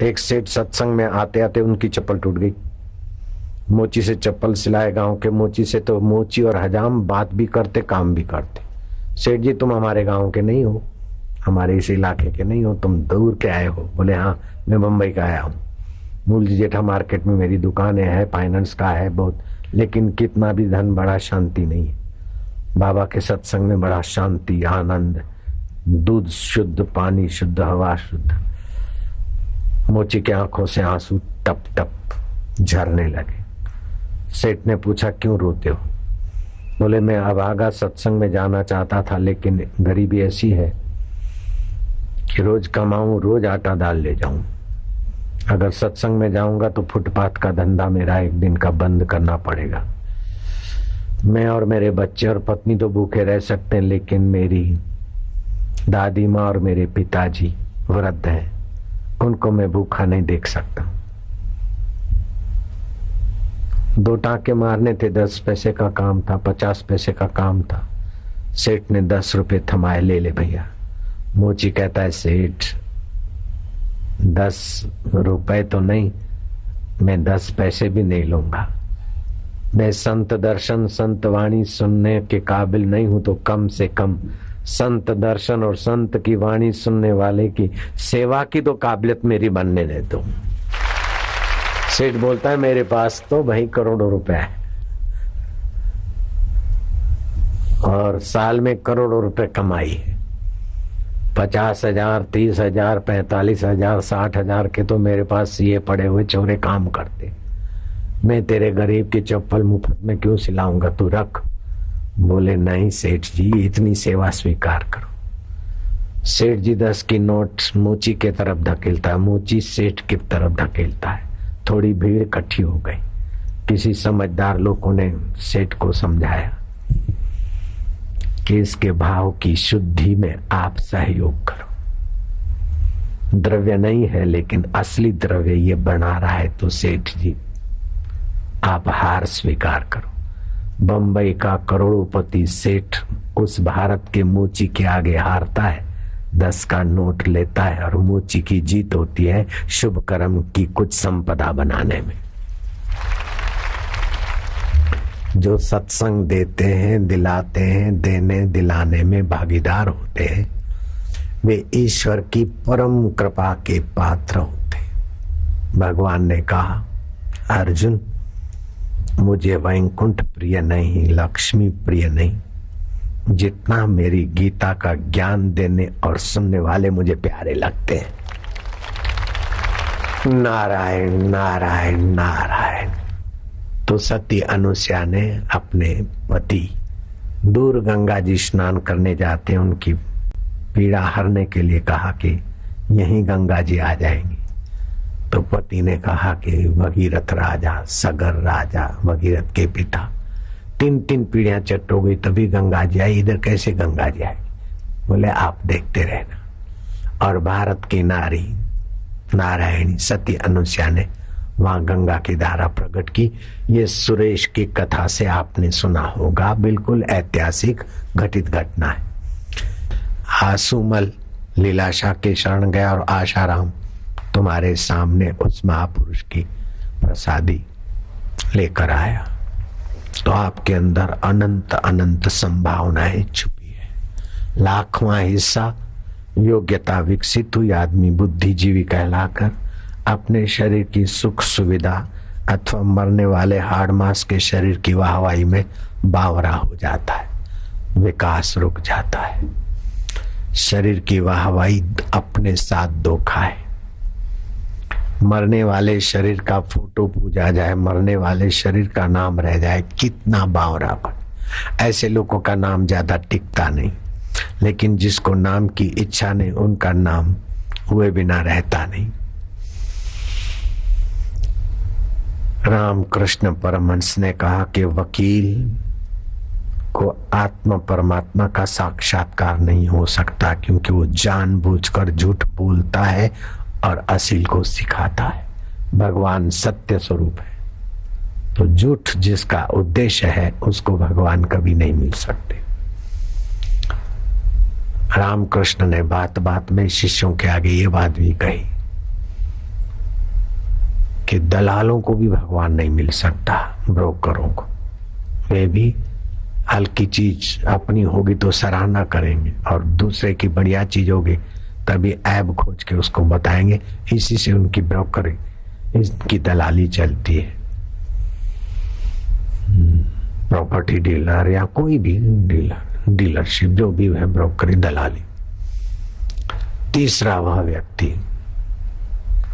एक सेठ सत्संग में आते आते उनकी चप्पल टूट गई। मोची से चप्पल सिलाए, गांव के मोची से। तो मोची और हजाम बात भी करते काम भी करते। सेठ जी तुम हमारे गांव के नहीं हो, हमारे इस इलाके के नहीं हो, तुम दूर के आए हो? बोले हाँ मैं मुंबई का आया हूँ। मूल जेठा मार्केट में मेरी दुकान है, फाइनेंस का है बहुत, लेकिन कितना भी धन बड़ा शांति नहीं है। बाबा के सत्संग में बड़ा शांति आनंद, दूध शुद्ध, पानी शुद्ध, हवा शुद्ध। मोची के आंखों से आंसू टप टप झरने लगे। सेठ ने पूछा क्यों रोते हो? बोले मैं अभागा सत्संग में जाना चाहता था, लेकिन गरीबी ऐसी है कि रोज कमाऊं, रोज आटा दाल ले जाऊं। अगर सत्संग में जाऊंगा तो फुटपाथ का धंधा मेरा एक दिन का बंद करना पड़ेगा। मैं और मेरे बच्चे और पत्नी तो भूखे रह सकते हैं, लेकिन मेरी दादी माँ और मेरे पिताजी वृद्ध हैं, उनको मैं भूखा नहीं देख सकता। 2 टाँके मारने थे, 10 पैसे का काम था, 50 पैसे का काम था। सेठ ने 10 रुपए थमाए, ले ले भैया। मोची कहता है सेठ 10 रुपए तो नहीं, मैं 10 पैसे भी नहीं लूंगा। मैं संत दर्शन संत वाणी सुनने के काबिल नहीं हूं, तो कम से कम संत दर्शन और संत की वाणी सुनने वाले की सेवा की तो काबिलियत मेरी बनने दे दो। सेठ बोलता है मेरे पास तो भाई करोड़ों रुपए है और साल में करोड़ों रुपए कमाई है। 50,000, 30,000, 45,000, 60,000 के तो मेरे पास ये पड़े हुए चौरे काम करते। मैं तेरे गरीब की चप्पल मुफ्त में क्यों सिलाऊंगा, तू रख। बोले नहीं सेठ जी, इतनी सेवा स्वीकार करो। सेठ जी 10 की नोट मोची के तरफ धकेलता है, मोची सेठ की तरफ धकेलता है। थोड़ी भीड़ इकट्ठी हो गई। किसी समझदार लोगों ने सेठ को समझाया कि इसके भाव की शुद्धि में आप सहयोग करो। द्रव्य नहीं है, लेकिन असली द्रव्य ये बना रहा है, तो सेठ जी आप हार स्वीकार करो। बंबई का करोड़पति सेठ उस भारत के मोची के आगे हारता है, 10 का नोट लेता है और मोची की जीत होती है शुभ कर्म की कुछ संपदा बनाने में। जो सत्संग देते हैं, दिलाते हैं, देने दिलाने में भागीदार होते हैं, वे ईश्वर की परम कृपा के पात्र होते हैं। भगवान ने कहा अर्जुन मुझे वैकुंठ प्रिय नहीं, लक्ष्मी प्रिय नहीं, जितना मेरी गीता का ज्ञान देने और सुनने वाले मुझे प्यारे लगते हैं। नारायण नारायण नारायण। तो सती अनुसुया ने अपने पति दूर गंगा जी स्नान करने जाते हैं, उनकी पीड़ा हरने के लिए कहा कि यहीं गंगा जी आ जाएंगी। तो पति ने कहा कि भगीरथ राजा, सगर राजा, भगीरथ के पिता, 3 पीढ़ियां चट हो गई तभी गंगा जी आई, इधर कैसे गंगा जी आएगी? बोले आप देखते रहना। और भारत की नारी नारायणी सती अनुसुया ने वहां गंगा की धारा प्रकट की। ये सुरेश की कथा से आपने सुना होगा, बिल्कुल ऐतिहासिक घटित घटना है। आसुमल लीलाशाह के शरण गया और आशाराम तुम्हारे सामने उस महापुरुष की प्रसादी लेकर आया, तो आपके अंदर अनंत अनंत संभावनाएं छुपी है। लाखवां हिस्सा योग्यता विकसित हुई, आदमी बुद्धिजीवी कहलाकर अपने शरीर की सुख सुविधा अथवा मरने वाले हाड़ मांस के शरीर की वाहवाही में बावरा हो जाता है, विकास रुक जाता है। शरीर की वाहवाही अपने साथ धोखा है। मरने वाले शरीर का फोटो पूजा जाए, मरने वाले शरीर का नाम रह जाए, कितना बावरापन। ऐसे लोगों का नाम ज्यादा टिकता नहीं, लेकिन जिसको नाम की इच्छा नहीं उनका नाम हुए बिना रहता नहीं। रामकृष्ण परमहंस ने कहा कि वकील को आत्मा परमात्मा का साक्षात्कार नहीं हो सकता, क्योंकि वो जानबूझकर झूठ बोलता है और असील को सिखाता है। भगवान सत्य स्वरूप है, तो झूठ जिसका उद्देश्य है उसको भगवान कभी नहीं मिल सकते। रामकृष्ण ने बात बात में शिष्यों के आगे ये बात भी कही कि दलालों को भी भगवान नहीं मिल सकता, ब्रोकरों को। वे भी हल्की चीज अपनी होगी तो सराहना करेंगे और दूसरे की बढ़िया चीज होगी तभी ऐब खोज के उसको बताएंगे। इसी से उनकी ब्रोकर, इसकी दलाली चलती है। प्रॉपर्टी डीलर या कोई भी डीलरशिप जो भी है, ब्रोकरी, दलाली। तीसरा वह व्यक्ति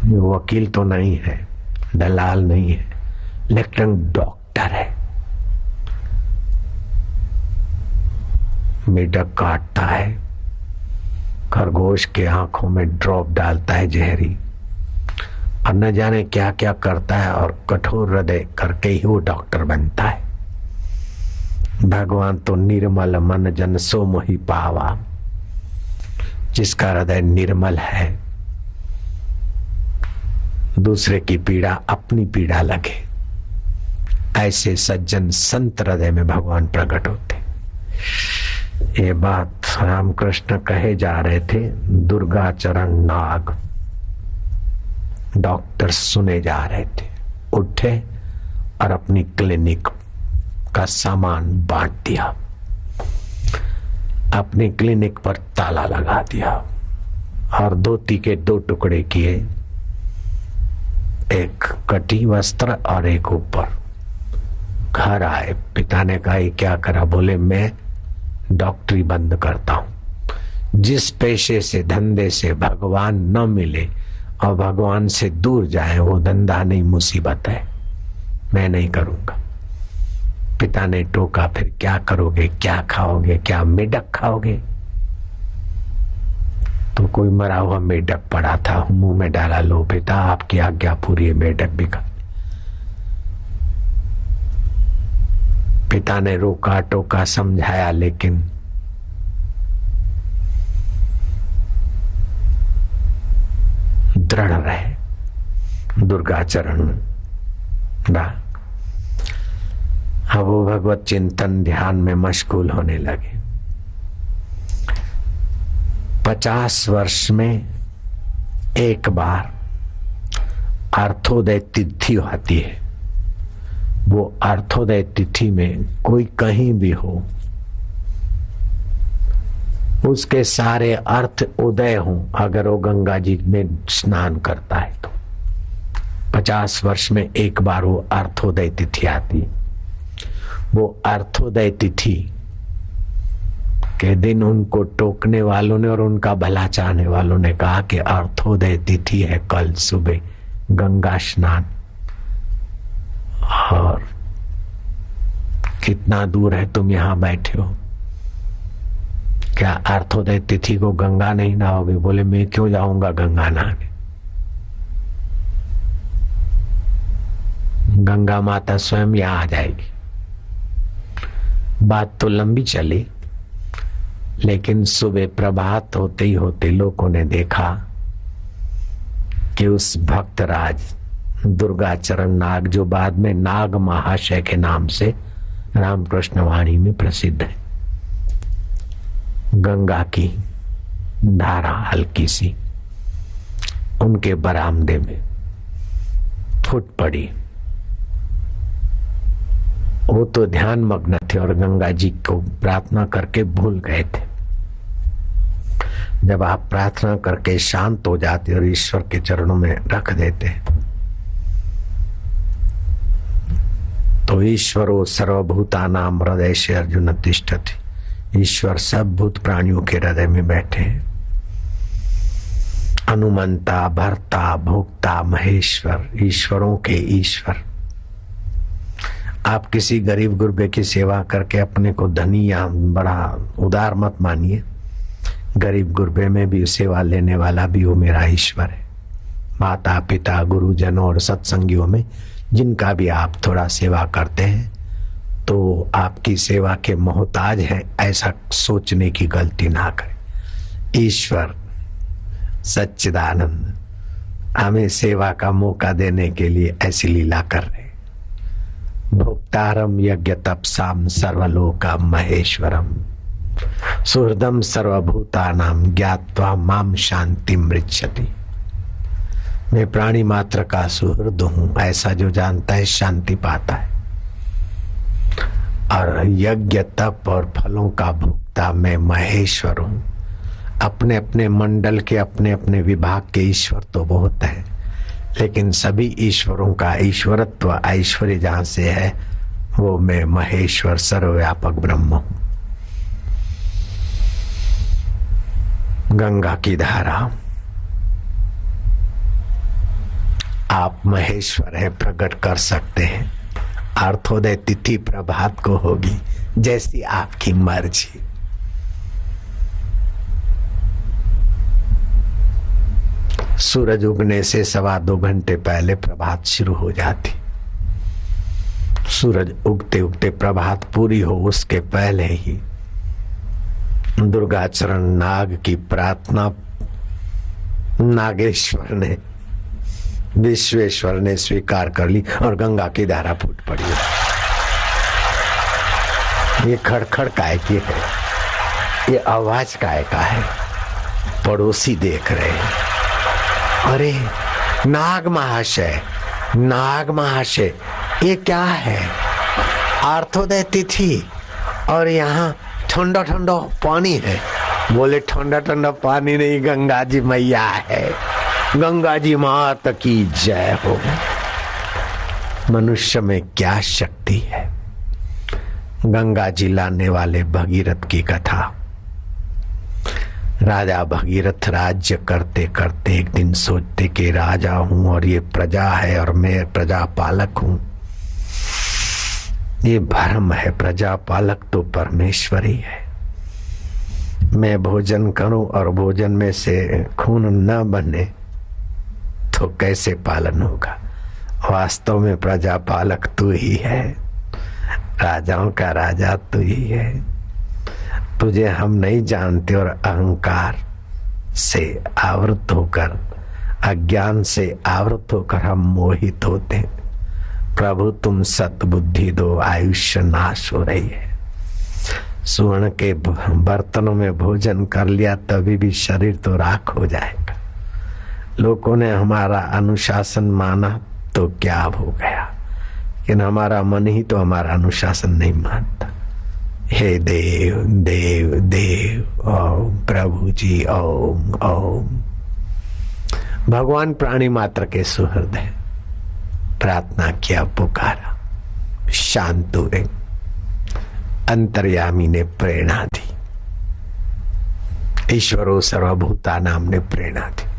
जो वकील तो नहीं है, दलाल नहीं है, लेकिन डॉक्टर है। मेढक काटता है, खरगोश के आंखों में ड्रॉप डालता है जहरी, और न जाने क्या क्या करता है, और कठोर हृदय करके ही वो डॉक्टर बनता है। भगवान तो निर्मल मन जन सो मोहि पावा, जिसका हृदय निर्मल है, दूसरे की पीड़ा अपनी पीड़ा लगे, ऐसे सज्जन संत हृदय में भगवान प्रकट होते। ये बात रामकृष्ण कहे जा रहे थे, दुर्गा चरण नाग डॉक्टर सुने जा रहे थे, उठे और अपनी क्लिनिक का सामान बांट दिया, अपनी क्लिनिक पर ताला लगा दिया और धोती के 2 टुकड़े किए, एक कटी वस्त्र और एक ऊपर। घर आए, पिता ने कहा ये क्या करा? बोले मैं डॉक्टरी बंद करता हूं। जिस पेशे से, धंधे से भगवान न मिले और भगवान से दूर जाए वो धंधा नहीं, मुसीबत है, मैं नहीं करूंगा। पिता ने टोका, फिर क्या करोगे, क्या खाओगे, क्या मेढक खाओगे? तो कोई मरा हुआ मेढक पड़ा था, मुंह में डाला, लो पिता आपकी आज्ञा पूरी है, मेढक भी खा। पिता ने रोका टोका, समझाया, लेकिन दृढ़ रहे दुर्गाचरण। अब वो भगवत चिंतन ध्यान में मशगूल होने लगे। 50 वर्ष में एक बार अर्थोदय तिथि आती है। वो अर्थोदय तिथि में कोई कहीं भी हो, उसके सारे अर्थ उदय हों, अगर वो गंगा जी में स्नान करता है तो 50 वर्ष में एक बार वो अर्थोदय तिथि आती है। वो अर्थोदय तिथि के दिन उनको टोकने वालों ने और उनका भला चाहने वालों ने कहा कि अर्थोदय तिथि है, कल सुबह गंगा स्नान। और कितना दूर है, तुम यहां बैठे हो, क्या अर्थोदय तिथि को गंगा नहीं नहाओगे? बोले मैं क्यों जाऊंगा गंगा नहाने, गंगा माता स्वयं यहां आ जाएगी। बात तो लंबी चली, लेकिन सुबह प्रभात होते ही होते लोगों ने देखा कि उस भक्तराज दुर्गाचरण नाग, जो बाद में नाग महाशय के नाम से रामकृष्ण वाणी में प्रसिद्ध है, गंगा की धारा हल्की सी उनके बरामदे में फूट पड़ी। वो तो ध्यान मग्न थे और गंगा जी को प्रार्थना करके भूल गए थे। जब आप प्रार्थना करके शांत हो जाते और ईश्वर के चरणों में रख देते तो ईश्वरो सर्वभूतानां हृदये अर्जुन तिष्ठति। ईश्वर सब भूत प्राणियों के हृदय में बैठे हैं। अनुमंता, भर्ता, भोक्ता, महेश्वर, ईश्वरों के ईश्वर। आप किसी गरीब गुरबे की सेवा करके अपने को धनी या बड़ा उदार मत मानिए। गरीब गुरबे में भी सेवा लेने वाला भी वो मेरा ईश्वर है। माता पिता, गुरुजनों और सत्संगियों में जिनका भी आप थोड़ा सेवा करते हैं तो आपकी सेवा के मोहताज हैं, ऐसा सोचने की गलती ना करें। ईश्वर सच्चिदानंद हमें सेवा का मौका देने के लिए ऐसी लीला कर रहे। भोक्तारम यज्ञ तपसाम सर्वलोका महेश्वरम सुहृदम सर्वभूतानां ज्ञात्वा माम शांति मृच्छति। मैं प्राणी मात्र का सुहृद हूं, ऐसा जो जानता है शांति पाता है। और यज्ञ तप और फलों का भोक्ता मैं महेश्वर हूं। अपने अपने मंडल के अपने अपने विभाग के ईश्वर तो बहुत है, लेकिन सभी ईश्वरों का ईश्वरत्व ऐश्वर्य जहां से है वो मैं महेश्वर सर्वव्यापक ब्रह्म हूं। गंगा की धारा, आप महेश्वर है, प्रकट कर सकते हैं। अर्थोदय तिथि प्रभात को होगी, जैसी आपकी मर्जी। सूरज उगने से 2.25 घंटे पहले प्रभात शुरू हो जाती। सूरज उगते उगते प्रभात पूरी हो उसके पहले ही दुर्गाचरण नाग की प्रार्थना नागेश्वर ने, विश्वेश्वर ने स्वीकार कर ली और गंगा की धारा फूट पड़ी। ये खड़खड़ काय की है, ये आवाज काय का है? पड़ोसी देख रहे हैं। अरे नाग महाशय, नाग महाशय, ये क्या है? अर्थोदय तिथि और यहाँ ठंडा ठंडा पानी है। बोले ठंडा ठंडा पानी नहीं, गंगा जी मैया है। गंगा जी माता की जय हो। मनुष्य में क्या शक्ति है। गंगा जी लाने वाले भगीरथ की कथा। राजा भगीरथ राज्य करते करते एक दिन सोचते कि राजा हूं और ये प्रजा है और मैं प्रजा पालक हूं। ये भ्रम है, प्रजा पालक तो परमेश्वर ही है। मैं भोजन करूं और भोजन में से खून न बने तो कैसे पालन होगा? वास्तव में प्रजा पालक तू ही है, राजाओं का राजा तू ही है। तुझे हम नहीं जानते और अहंकार से आवृत होकर, अज्ञान से आवृत होकर हम मोहित होते हैं। प्रभु तुम सतबुद्धि दो, आयुष्य नाश हो रही है। स्वर्ण के बर्तनों में भोजन कर लिया तभी भी शरीर तो राख हो जाएगा। लोगों ने हमारा अनुशासन माना तो क्या हो गया, लेकिन हमारा मन ही तो हमारा अनुशासन नहीं मानता। हे देव देव देव, ओम प्रभु जी ओम ओम। भगवान प्राणी मात्र के सुहृद है। प्रार्थना किया, पुकारा, शांत हुए। अंतर्यामी ने प्रेरणा दी, ईश्वरो सर्वभूता नाम ने प्रेरणा दी।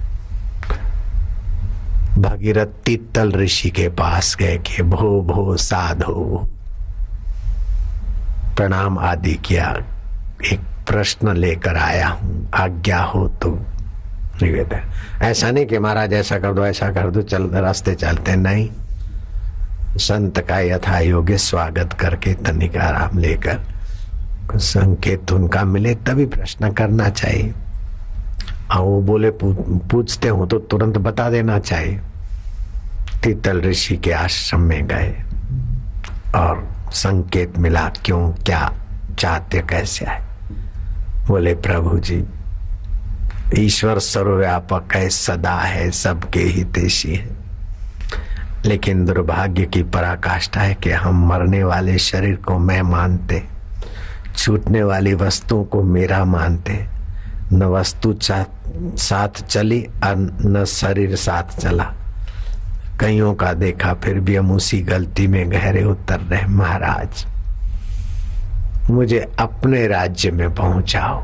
भगीरथ तीतल ऋषि के पास गए कि भो भो साधो, प्रणाम आदि किया। एक प्रश्न लेकर आया हूं, आज्ञा हो तो निवेदन। ऐसा नहीं कि महाराज ऐसा कर दो ऐसा कर दो, चल रास्ते चलते नहीं। संत का यथा योग्य स्वागत करके तनिक आराम लेकर संकेत उनका मिले तभी प्रश्न करना चाहिए। और वो बोले पूछते हो तो तुरंत बता देना चाहिए। तीतल ऋषि के आश्रम में गए और संकेत मिला, क्यों, क्या चाहते, कैसे आए? बोले प्रभु जी, ईश्वर सर्वव्यापक है, सदा है, सबके हितैषी है, लेकिन दुर्भाग्य की पराकाष्ठा है कि हम मरने वाले शरीर को मैं मानते, छूटने वाली वस्तुओं को मेरा मानते। न वस्तु साथ चली और न शरीर साथ चला। कईयों का देखा, फिर भी हम उसी गलती में गहरे उतर रहे। महाराज मुझे अपने राज्य में पहुंचाओ।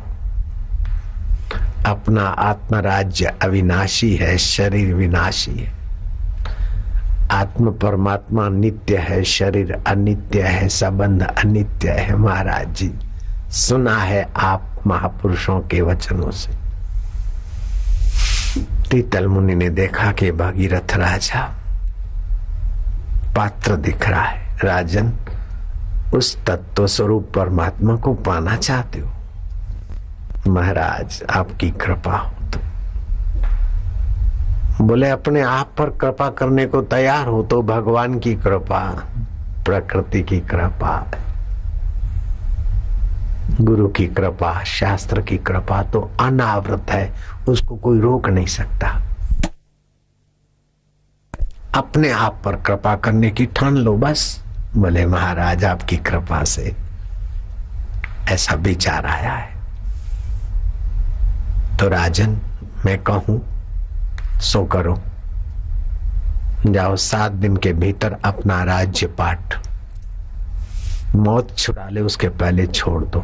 अपना आत्म राज्य अविनाशी है, शरीर विनाशी है। आत्म परमात्मा नित्य है, शरीर अनित्य है, संबंध अनित्य है। महाराज जी सुना है आप महापुरुषों के वचनों से। तीतल मुनि ने देखा कि भगीरथ राजा पात्र दिख रहा है। राजन, उस तत्व स्वरूप परमात्मा को पाना चाहते हो? महाराज आपकी कृपा हो तो। बोले अपने आप पर कृपा करने को तैयार हो तो भगवान की कृपा, प्रकृति की कृपा, गुरु की कृपा, शास्त्र की कृपा तो अनावृत है, उसको कोई रोक नहीं सकता। अपने आप पर कृपा करने की ठान लो बस। बोले महाराज आपकी कृपा से ऐसा विचार आया है। तो राजन मैं कहूं सो करो, जाओ 7 दिन के भीतर अपना राज्य पाठ, मौत छुड़ा ले उसके पहले छोड़ दो।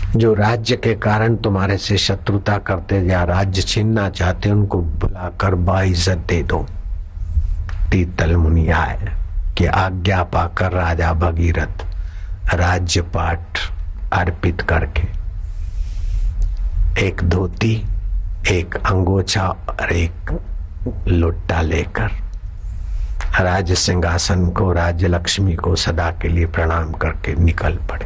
जो राज्य के कारण तुम्हारे से शत्रुता करते या राज्य छीनना चाहते उनको बुलाकर बाइज्जत दे दो। तीतल मुनि आए कि आज्ञा पाकर राजा भगीरथ राज्य पाठ अर्पित करके एक धोती, एक अंगोछा और एक लोटा लेकर राज्य सिंहासन को, राज्य लक्ष्मी को सदा के लिए प्रणाम करके निकल पड़े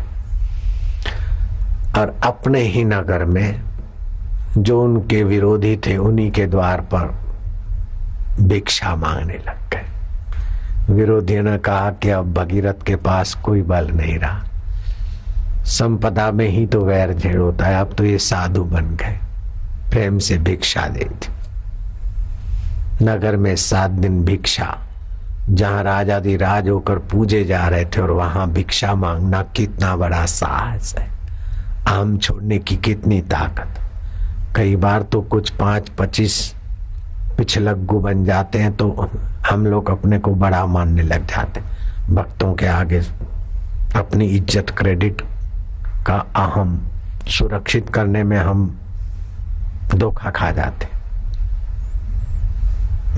और अपने ही नगर में जो उनके विरोधी थे उन्हीं के द्वार पर भिक्षा मांगने लग गए। विरोधियों ने कहा कि अब भगीरथ के पास कोई बल नहीं रहा, संपदा में ही तो वैर झेड़ होता है, अब तो ये साधु बन गए, प्रेम से भिक्षा दे दी। नगर में 7 दिन भिक्षा, जहां राजाधिराज होकर पूजे जा रहे थे और वहां भिक्षा मांगना कितना बड़ा साहस है, आम छोड़ने की कितनी ताकत। कई बार तो कुछ 5-25 पिछलग्गू बन जाते हैं तो हम लोग अपने को बड़ा मानने लग जाते, भक्तों के आगे अपनी इज्जत क्रेडिट का अहम सुरक्षित करने में हम धोखा खा जाते।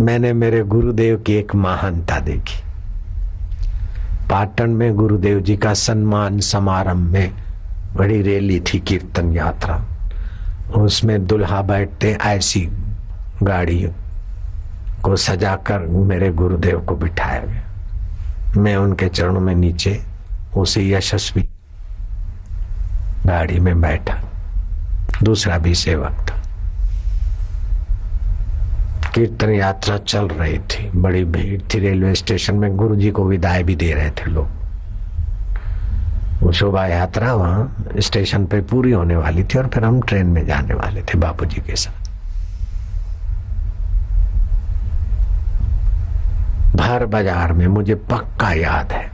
मैंने मेरे गुरुदेव की एक महानता देखी। पाटन में गुरुदेव जी का सम्मान समारंभ में बड़ी रैली थी, कीर्तन यात्रा, उसमें दुल्हा बैठते, ऐसी गाड़ी को सजाकर मेरे गुरुदेव को बिठाया गया। मैं उनके चरणों में नीचे उसी यशस्वी गाड़ी में बैठा, दूसरा भी सेवक था। कीर्तन यात्रा चल रही थी, बड़ी भीड़ थी रेलवे स्टेशन में, गुरुजी को विदाई भी दे रहे थे लोग। वो शोभा यात्रा वहां स्टेशन पे पूरी होने वाली थी और फिर हम ट्रेन में जाने वाले थे बापूजी के साथ। भर बाजार में मुझे पक्का याद है,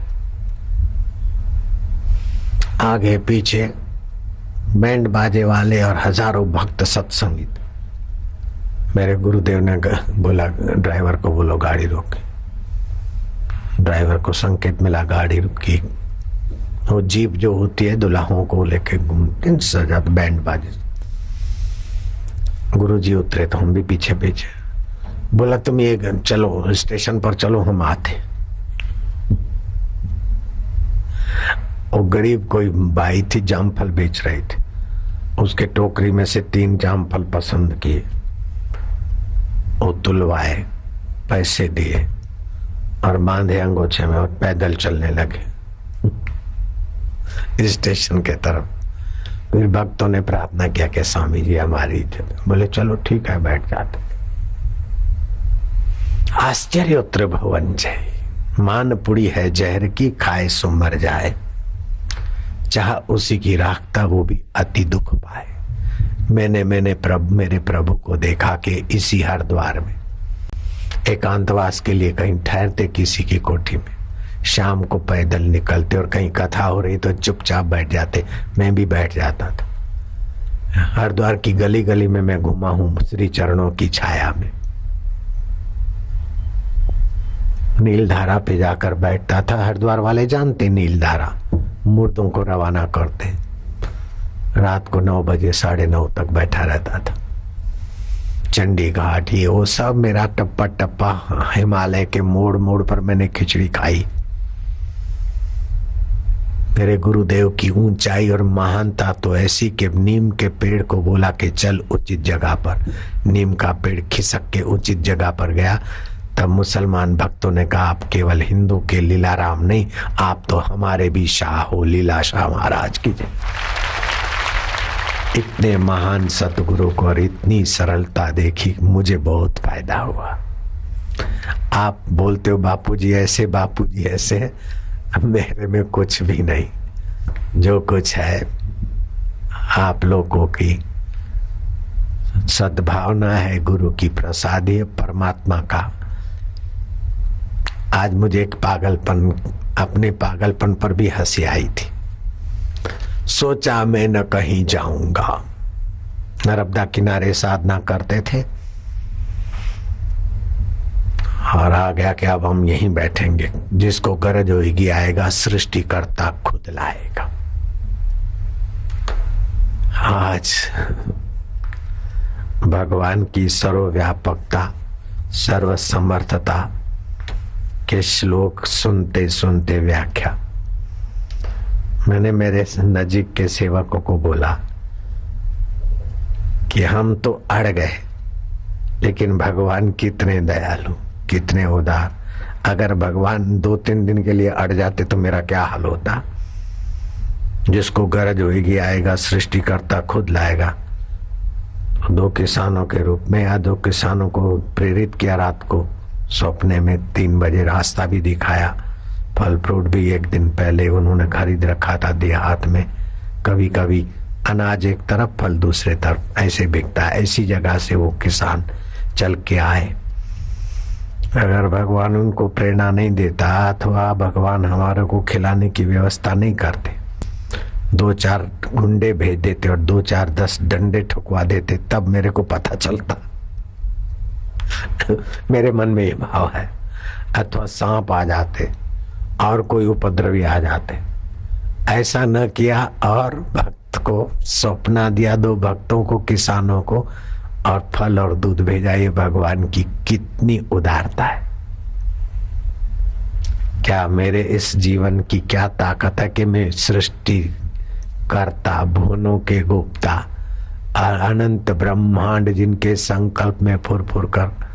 आगे पीछे बैंड बाजे वाले और हजारों भक्त सत्संगित। मेरे गुरुदेव ने बोला ड्राइवर को बोलो गाड़ी रोके। ड्राइवर को संकेत मिला, गाड़ी रुकी। वो जीप जो होती है दुल्हाओं को लेके घूमते सजा बैंड बाजे। गुरुजी उतरे तो हम भी पीछे पीछे। बोला तुम ये चलो स्टेशन पर चलो, हम आते। वो गरीब कोई बाई थी, जामफल बेच रही थी, उसके टोकरी में से 3 जामफल पसंद किए, वो तुलवाए, पैसे दिए और बांधे अंगोछे में और पैदल चलने लगे स्टेशन के तरफ। फिर भक्तों ने प्रार्थना किया कि स्वामी जी हमारी इज्जत। बोले चलो ठीक है, बैठ जाते। आश्चर्योत्तर भवन जय, मान पुड़ी है जहर की, खाए सो मर जाए, चाह उसी की राखता वो भी अति दुख पाए। मैंने मेरे प्रभु को देखा कि इसी हरिद्वार में एकांतवास के लिए कहीं ठहरते किसी की कोठी में, शाम को पैदल निकलते और कहीं कथा हो रही तो चुपचाप बैठ जाते, मैं भी बैठ जाता था। हरिद्वार की गली गली में मैं घुमा हूं श्री चरणों की छाया में। नीलधारा पे जाकर बैठता था, हरिद्वार वाले जानते नीलधारा मुर्दों को रवाना करते। रात को 9 बजे 9:30 तक बैठा रहता था। चंडी घाट ये वो सब मेरा टप्पा टप्पा, हिमालय के मोड़ मोड़ पर मैंने खिचड़ी खाई। मेरे गुरुदेव की ऊंचाई और महानता तो ऐसी कि नीम के पेड़ को बोला कि चल उचित जगह पर, नीम का पेड़ खिसक के उचित जगह पर गया। तब मुसलमान भक्तों ने कहा आप केवल हिंदू के लीलाराम नहीं, आप तो हमारे भी शाह हो, लीला शाह महाराज की जय। इतने महान सतगुरु को और इतनी सरलता देखी, मुझे बहुत फायदा हुआ। आप बोलते हो बापूजी ऐसे, मेरे में कुछ भी नहीं, जो कुछ है आप लोगों की सद्भावना है, गुरु की प्रसादी है, परमात्मा का आज मुझे एक पागलपन, अपने पागलपन पर भी हंसी आई थी। सोचा मैं न कहीं जाऊंगा। नर्मदा किनारे साधना करते थे और आ गया कि अब हम यहीं बैठेंगे, जिसको गरज होगी आएगा, सृष्टिकर्ता खुद लाएगा। आज भगवान की सर्वव्यापकता, सर्वसमर्थता के श्लोक सुनते सुनते व्याख्या, मैंने मेरे नजीक के सेवकों को बोला कि हम तो अड़ गए, लेकिन भगवान कितने दयालु, कितने उदार। अगर भगवान 2-3 दिन के लिए अड़ जाते तो मेरा क्या हाल होता। जिसको गरज होगी आएगा, सृष्टिकर्ता खुद लाएगा। 2 किसानों के रूप में या 2 किसानों को प्रेरित किया, रात को सपने में 3 बजे रास्ता भी दिखाया। फल फ्रूट भी एक दिन पहले उन्होंने खरीद रखा था, दिया हाथ में। कभी कभी अनाज एक तरफ, फल दूसरे तरफ ऐसे बिकता है। ऐसी जगह से वो किसान चल के आए। अगर भगवान उनको प्रेरणा नहीं देता अथवा भगवान हमारे को खिलाने की व्यवस्था नहीं करते, 2-4 गुंडे भेज देते और 2-4-10 डंडे ठुकवा देते, तब मेरे को पता चलता। मेरे मन में ये भाव है। अथवा सांप आ जाते और कोई उपद्रवी आ जाते। ऐसा न किया और भक्त को सौंपना दिया, 2 भक्तों को, किसानों को, और फल और दूध भेजा। ये भगवान की कितनी उदारता है। क्या मेरे इस जीवन की क्या ताकत है कि मैं सृष्टि करता, भुवनों के गुप्ता, अनंत ब्रह्मांड जिनके संकल्प में फुर फुर कर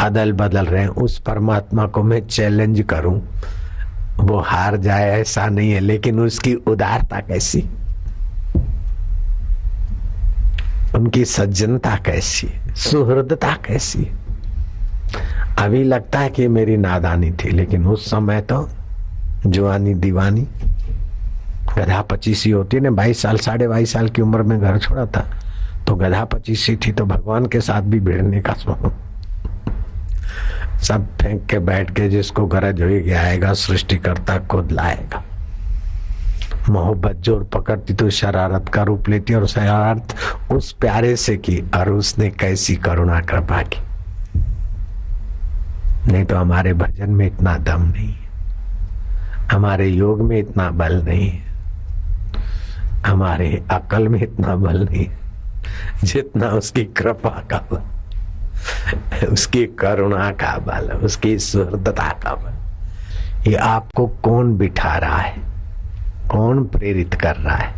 अदल बदल रहे हैं, उस परमात्मा को मैं चैलेंज करूं। वो हार जाए ऐसा नहीं है, लेकिन उसकी उदारता कैसी, उनकी सज्जनता कैसी, सुहृदता कैसी। अभी लगता है कि मेरी नादानी थी, लेकिन उस समय तो जवानी दीवानी, गधा 25 होती है ना। 22 साल, 22.5 साल की उम्र में घर छोड़ा था, तो गधा 25 थी, तो भगवान के साथ भी भिड़ने का सोच। सब फेंक के बैठ के, जिसको गरज होगी आएगा, सृष्टिकर्ता खुद लाएगा। मोहब्बत जोर पकड़ती तो शरारत का रूप लेती, और शरारत उस प्यारे से की, और उसने कैसी करुणा कृपा की। नहीं तो हमारे भजन में इतना दम नहीं, हमारे योग में इतना बल नहीं, हमारे अकल में इतना बल नहीं, जितना उसकी कृपा का बल, उसकी करुणा का बल, उसकी सुहृदता का बल। ये आपको कौन बिठा रहा है, कौन प्रेरित कर रहा है?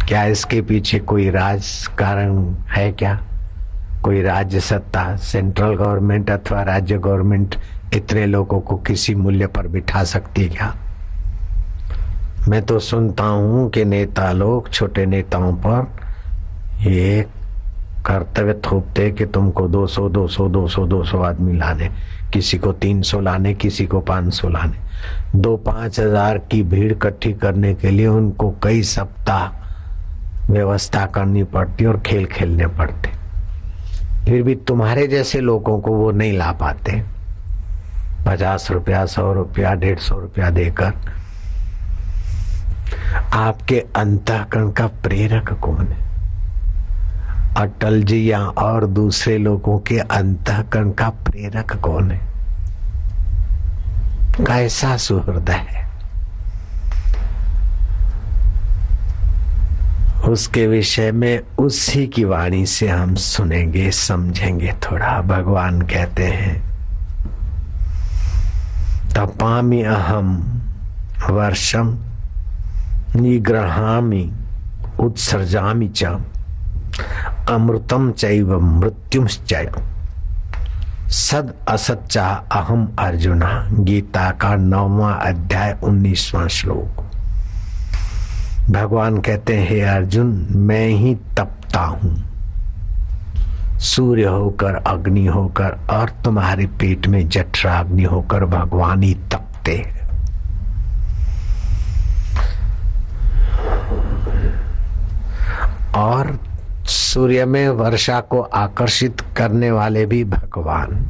क्या इसके पीछे कोई राजकारण है? क्या कोई राज्य सत्ता, सेंट्रल गवर्नमेंट अथवा राज्य गवर्नमेंट इतने लोगों को किसी मूल्य पर बिठा सकती है क्या? मैं तो सुनता हूं कि नेता लोग छोटे नेताओं पर ये कर्तव्य थोपते कि तुमको 200 आदमी लाने, किसी को 300 लाने, किसी को 500 लाने। 2-5 हजार की भीड़ इकट्ठी करने के लिए उनको कई सप्ताह व्यवस्था करनी पड़ती और खेल खेलने पड़ते। फिर भी तुम्हारे जैसे लोगों को वो नहीं ला पाते। 50 रुपया, 100 रुपया, 150 रुपया देकर। आपके अंतःकरण का प्रेरक कौन है? अटल जी या और दूसरे लोगों के अंतःकरण का प्रेरक कौन है? कैसा सुहृदय है? उसके विषय में उसी की वाणी से हम सुनेंगे, समझेंगे थोड़ा। भगवान कहते हैं, तपामि अहम वर्षम निग्रहामि उत्सर्जामि च अमृतम चैव मृत्युश्चय सद असच्चा अहम अर्जुना। गीता का 9वां अध्याय 19वां श्लोक। भगवान कहते हैं, हे अर्जुन, मैं ही तपता हूं, सूर्य होकर, अग्नि होकर, और तुम्हारे पेट में जठराग्नि होकर भगवान ही तपते हैं। और सूर्य में वर्षा को आकर्षित करने वाले भी भगवान,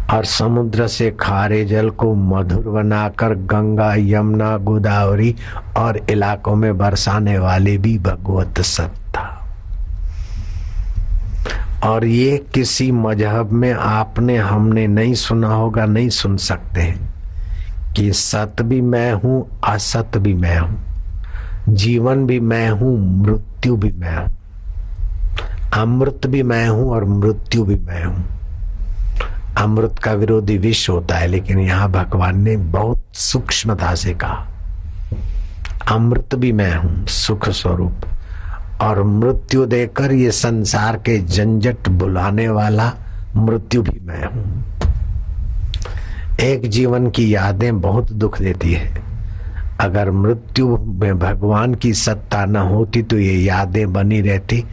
और समुद्र से खारे जल को मधुर बनाकर गंगा, यमुना, गोदावरी और इलाकों में बरसाने वाले भी भगवत सत्ता। और ये किसी मजहब में आपने हमने नहीं सुना होगा, नहीं सुन सकते हैं कि सत भी मैं हूं, असत भी मैं हूं, जीवन भी मैं हूं, मृत्यु भी मैं हूं, अमृत भी मैं हूं और मृत्यु भी मैं हूं। अमृत का विरोधी विष होता है, लेकिन यहां भगवान ने बहुत सूक्ष्मता से कहा अमृत भी मैं हूं, सुख स्वरूप, और मृत्यु देकर ये संसार के झंझट बुलाने वाला मृत्यु भी मैं हूं। एक जीवन की यादें बहुत दुख देती है। अगर मृत्यु में भगवान की सत्ता न होती तो ये यादें बनी रहती,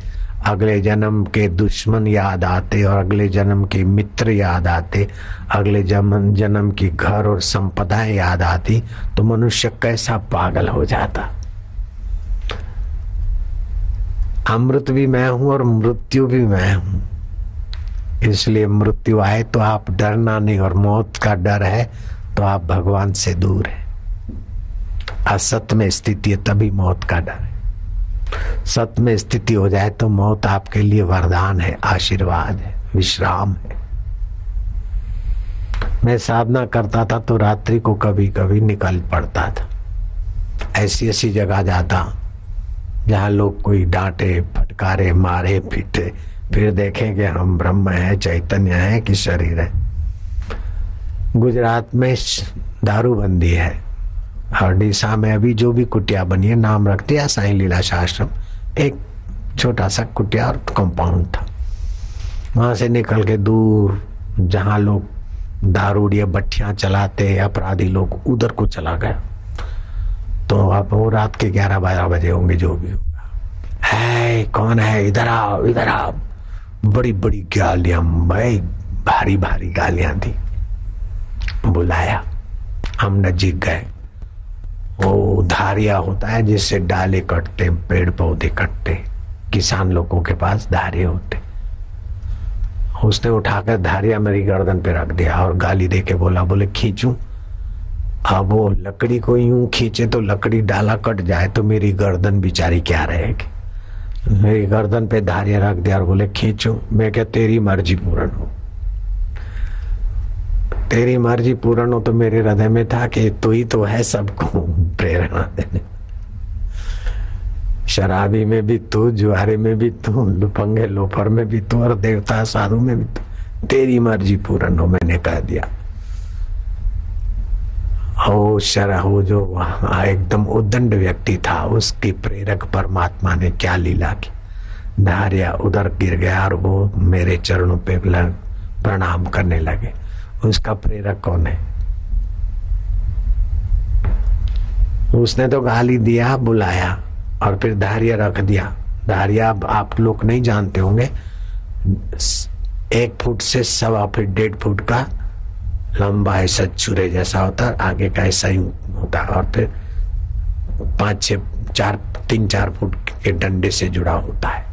अगले जन्म के दुश्मन याद आते और अगले जन्म के मित्र याद आते, अगले जन्म की घर और संपदाएं याद आती, तो मनुष्य कैसा पागल हो जाता। अमृत भी मैं हूं और मृत्यु भी मैं हूं, इसलिए मृत्यु आए तो आप डरना नहीं, और मौत का डर है तो आप भगवान से दूर है। असत में स्थिति है तभी मौत का डर है, सत में स्थिति हो जाए तो मौत आपके लिए वरदान है, आशीर्वाद है, विश्राम है। मैं साधना करता था तो रात्रि को कभी कभी निकल पड़ता था, ऐसी ऐसी जगह जाता जहां लोग कोई डांटे, फटकारे, मारे, पीटे, फिर देखें कि हम ब्रह्म है, चैतन्य है कि शरीर है। गुजरात में दारूबंदी है और डीसा में अभी जो भी कुटिया बनी है, नाम रख दिया साईं लीलाशाह आश्रम। एक छोटा सा कुटिया और कंपाउंड था, वहां से निकल के दूर जहां लोग दारूड़िया भट्टियां चलाते अपराधी लोग, उधर को चला गया। तो अब वो रात के 11-12 बजे होंगे, जो भी होगा। है कौन है, इधर आओ, इधर आओ। बड़ी बड़ी गालियां, भाई भारी भारी गालियां दी। बुलाया, हम नजीक गए। वो धारिया होता है जिससे डाले कटते, पेड़ पौधे कटते, किसान लोगों के पास धारे होते। उसने उठाकर धारिया मेरी गर्दन पे रख दिया और गाली दे के बोले खींचूं। अब वो लकड़ी को यूं खींचे तो लकड़ी डाला कट जाए तो मेरी गर्दन बेचारी क्या रहेगी। मेरी गर्दन पे धारिया रख दिया और बोले खींचूं। मैं क्या, तेरी मर्जी पूर्ण हो। तेरी मर्जी पूर्ण हो तो मेरे हृदय में था कि तू ही तो है सबको प्रेरणा देने। शराबी में भी तू, जुआरे में भी तू, लुफंगे लोफर में भी तू, और देवता साधु में भी तू। तेरी मर्जी पूर्ण हो, मैंने कह दिया। वो जो एकदम उद्दंड व्यक्ति था, उसकी प्रेरक परमात्मा ने क्या लीला की। धारिया उधर गिर गया और वो मेरे चरणों पे प्रणाम करने लगे। उसका प्रेरक कौन है? उसने तो गाली दिया, बुलाया और फिर धारिया रख दिया। धारिया आप लोग नहीं जानते होंगे, 1 फुट से 1.25 फुट 1.5 फुट का लंबा ऐसा चूरे जैसा होता है, आगे का ऐसा ही होता है, और फिर 3-4 फुट के डंडे से जुड़ा होता है।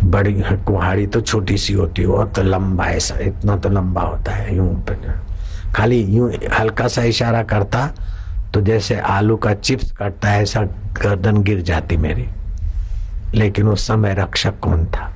बड़ी कुहाड़ी तो छोटी सी होती है, और तो लंबा ऐसा, इतना तो लंबा होता है। यूं खाली यूं हल्का सा इशारा करता तो जैसे आलू का चिप्स कटता है, ऐसा गर्दन गिर जाती मेरी। लेकिन उस समय रक्षक कौन था?